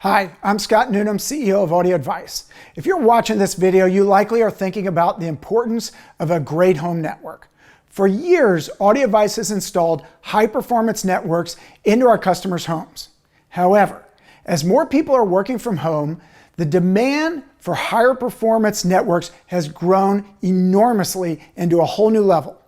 Hi, I'm Scott Newnham, CEO of Audio Advice. If you're watching this video, you likely are thinking about the importance of a great home network. For years, Audio Advice has installed high-performance networks into our customers' homes. However, as more people are working from home, the demand for higher performance networks has grown enormously into a whole new level.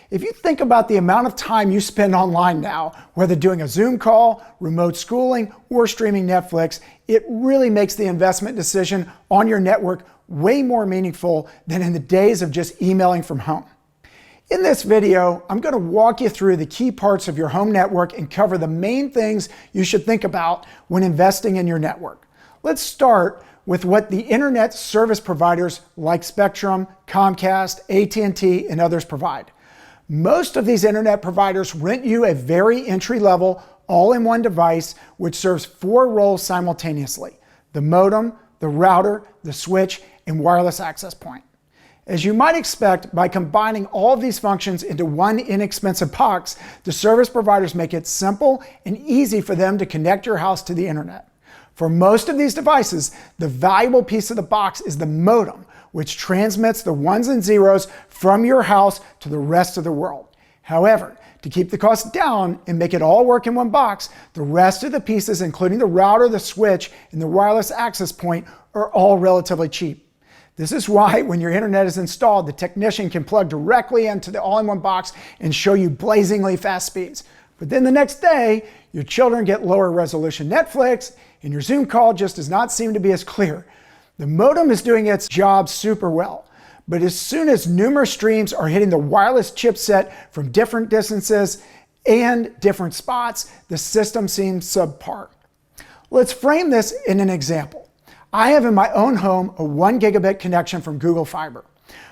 If you think about the amount of time you spend online now, whether doing a Zoom call, remote schooling, or streaming Netflix, it really makes the investment decision on your network way more meaningful than in the days of just emailing from home. In this video, I'm going to walk you through the key parts of your home network and cover the main things you should think about when investing in your network. Let's start with what the internet service providers like Spectrum, Comcast, AT&T, and others provide. Most of these internet providers rent you a very entry-level, all-in-one device which serves 4 roles simultaneously: the modem, the router, the switch, and wireless access point. As you might expect, by combining all of these functions into one inexpensive box, the service providers make it simple and easy for them to connect your house to the internet. For most of these devices, the valuable piece of the box is the modem, which transmits the ones and zeros from your house to the rest of the world. However, to keep the cost down and make it all work in one box, the rest of the pieces, including the router, the switch, and the wireless access point, are all relatively cheap. This is why when your internet is installed, the technician can plug directly into the all-in-one box and show you blazingly fast speeds. But then the next day, your children get lower resolution Netflix, and your Zoom call just does not seem to be as clear. The modem is doing its job super well, but as soon as numerous streams are hitting the wireless chipset from different distances and different spots, the system seems subpar. Let's frame this in an example. I have in my own home a 1 gigabit connection from Google Fiber.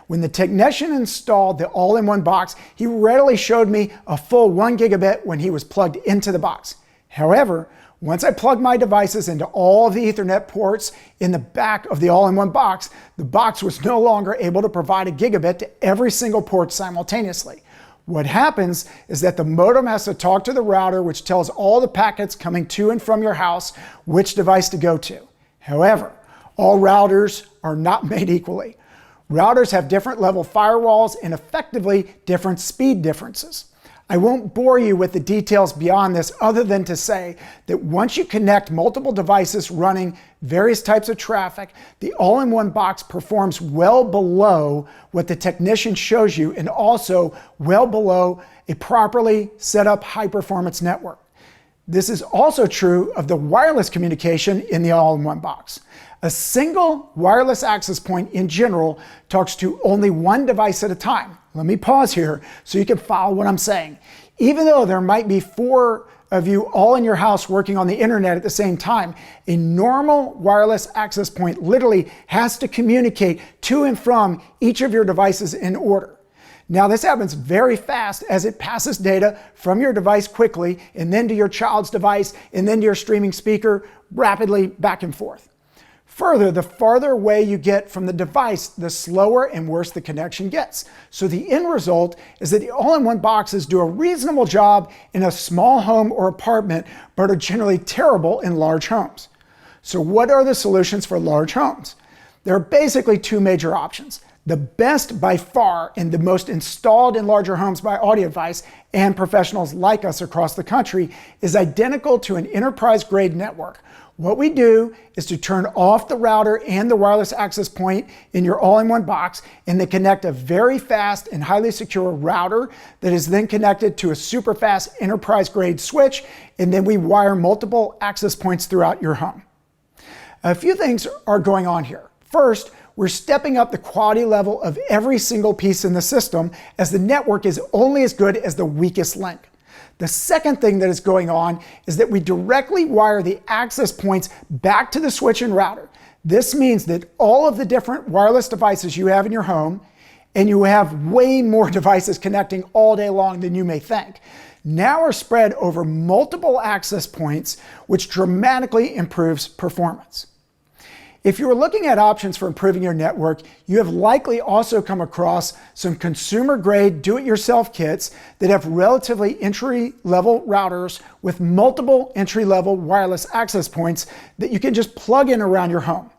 When the technician installed the all-in-one box, he readily showed me a full 1 gigabit when he was plugged into the box. However, once I plugged my devices into all of the Ethernet ports in the back of the all-in-one box, the box was no longer able to provide a gigabit to every single port simultaneously. What happens is that the modem has to talk to the router, which tells all the packets coming to and from your house which device to go to. However, all routers are not made equally. Routers have different level firewalls and effectively different speed differences. I won't bore you with the details beyond this other than to say that once you connect multiple devices running various types of traffic, the all-in-one box performs well below what the technician shows you and also well below a properly set up high-performance network. This is also true of the wireless communication in the all-in-one box. A single wireless access point in general talks to only one device at a time. Let me pause here so you can follow what I'm saying. Even though there might be 4 of you all in your house working on the internet at the same time, a normal wireless access point literally has to communicate to and from each of your devices in order. Now this happens very fast as it passes data from your device quickly and then to your child's device and then to your streaming speaker rapidly back and forth. Further, the farther away you get from the device, the slower and worse the connection gets. So the end result is that the all-in-one boxes do a reasonable job in a small home or apartment, but are generally terrible in large homes. So what are the solutions for large homes? There are basically 2 major options. The best by far and the most installed in larger homes by Audio Advice and professionals like us across the country is identical to an enterprise-grade network. What we do is to turn off the router and the wireless access point in your all-in-one box and then connect a very fast and highly secure router that is then connected to a super fast enterprise-grade switch, and then we wire multiple access points throughout your home. A few things are going on here. First, we're stepping up the quality level of every single piece in the system, as the network is only as good as the weakest link. The second thing that is going on is that we directly wire the access points back to the switch and router. This means that all of the different wireless devices you have in your home, and you have way more devices connecting all day long than you may think, now are spread over multiple access points, which dramatically improves performance. If you are looking at options for improving your network, you have likely also come across some consumer-grade do-it-yourself kits that have relatively entry-level routers with multiple entry-level wireless access points that you can just plug in around your home.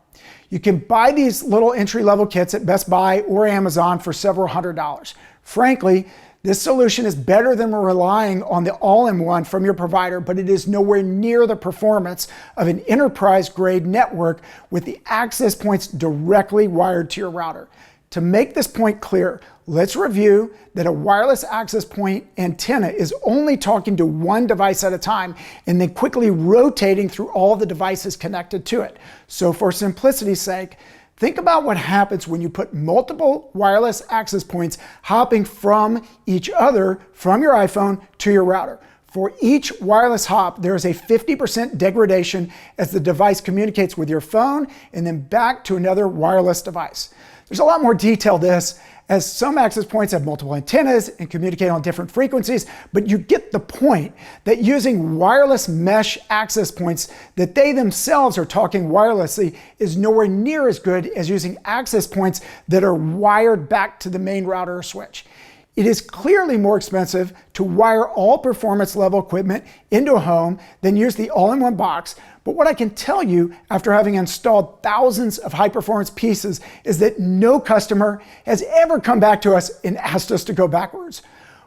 You can buy these little entry-level kits at Best Buy or Amazon for several $100s. Frankly, this solution is better than relying on the all-in-one from your provider, but it is nowhere near the performance of an enterprise-grade network with the access points directly wired to your router. To make this point clear, let's review that a wireless access point antenna is only talking to one device at a time and then quickly rotating through all the devices connected to it. So for simplicity's sake, think about what happens when you put multiple wireless access points hopping from each other from your iPhone to your router. For each wireless hop, there is a 50% degradation as the device communicates with your phone and then back to another wireless device. There's a lot more detail to this, as some access points have multiple antennas and communicate on different frequencies, but you get the point that using wireless mesh access points that they themselves are talking wirelessly is nowhere near as good as using access points that are wired back to the main router or switch. It is clearly more expensive to wire all performance level equipment into a home than use the all-in-one box, but what I can tell you after having installed thousands of high-performance pieces is that no customer has ever come back to us and asked us to go backwards.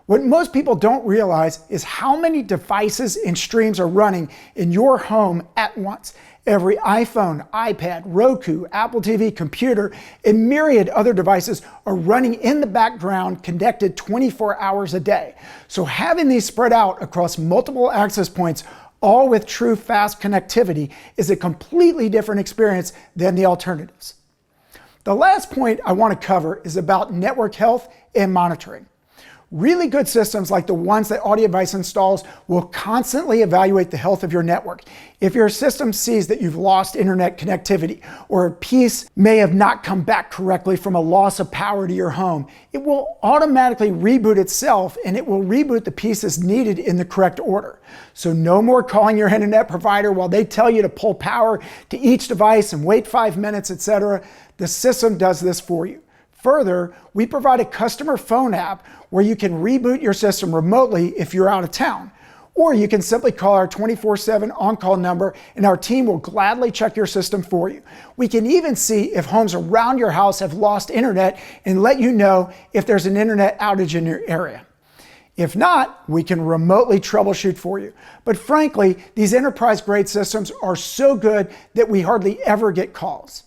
What most people don't realize is how many devices and streams are running in your home at once. Every iPhone, iPad, Roku, Apple TV, computer, and myriad other devices are running in the background connected 24 hours a day. So having these spread out across multiple access points, all with true fast connectivity, is a completely different experience than the alternatives. The last point I want to cover is about network health and monitoring. Really good systems like the ones that AudioAdvice installs will constantly evaluate the health of your network. If your system sees that you've lost internet connectivity or a piece may have not come back correctly from a loss of power to your home, it will automatically reboot itself and it will reboot the pieces needed in the correct order. So no more calling your internet provider while they tell you to pull power to each device and wait 5 minutes, etc. The system does this for you. Further, we provide a customer phone app where you can reboot your system remotely if you're out of town. Or you can simply call our 24/7 on-call number and our team will gladly check your system for you. We can even see if homes around your house have lost internet and let you know if there's an internet outage in your area. If not, we can remotely troubleshoot for you. But frankly, these enterprise-grade systems are so good that we hardly ever get calls.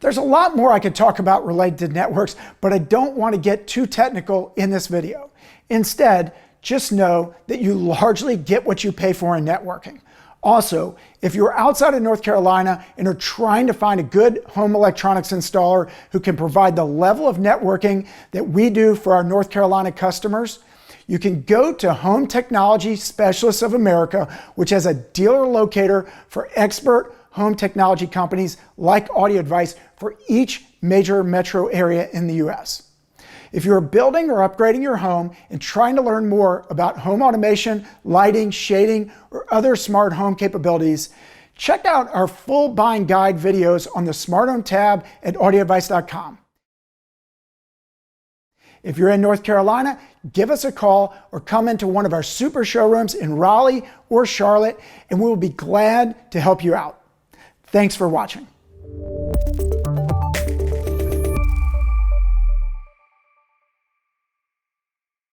There's a lot more I could talk about related to networks, but I don't want to get too technical in this video. Instead, just know that you largely get what you pay for in networking. Also, if you're outside of North Carolina and are trying to find a good home electronics installer who can provide the level of networking that we do for our North Carolina customers, you can go to Home Technology Specialists of America, which has a dealer locator for expert home technology companies like AudioAdvice for each major metro area in the US. If you're building or upgrading your home and trying to learn more about home automation, lighting, shading, or other smart home capabilities, check out our full buying guide videos on the Smart Home tab at audioadvice.com. If you're in North Carolina, give us a call or come into one of our super showrooms in Raleigh or Charlotte, and we will be glad to help you out. Thanks for watching.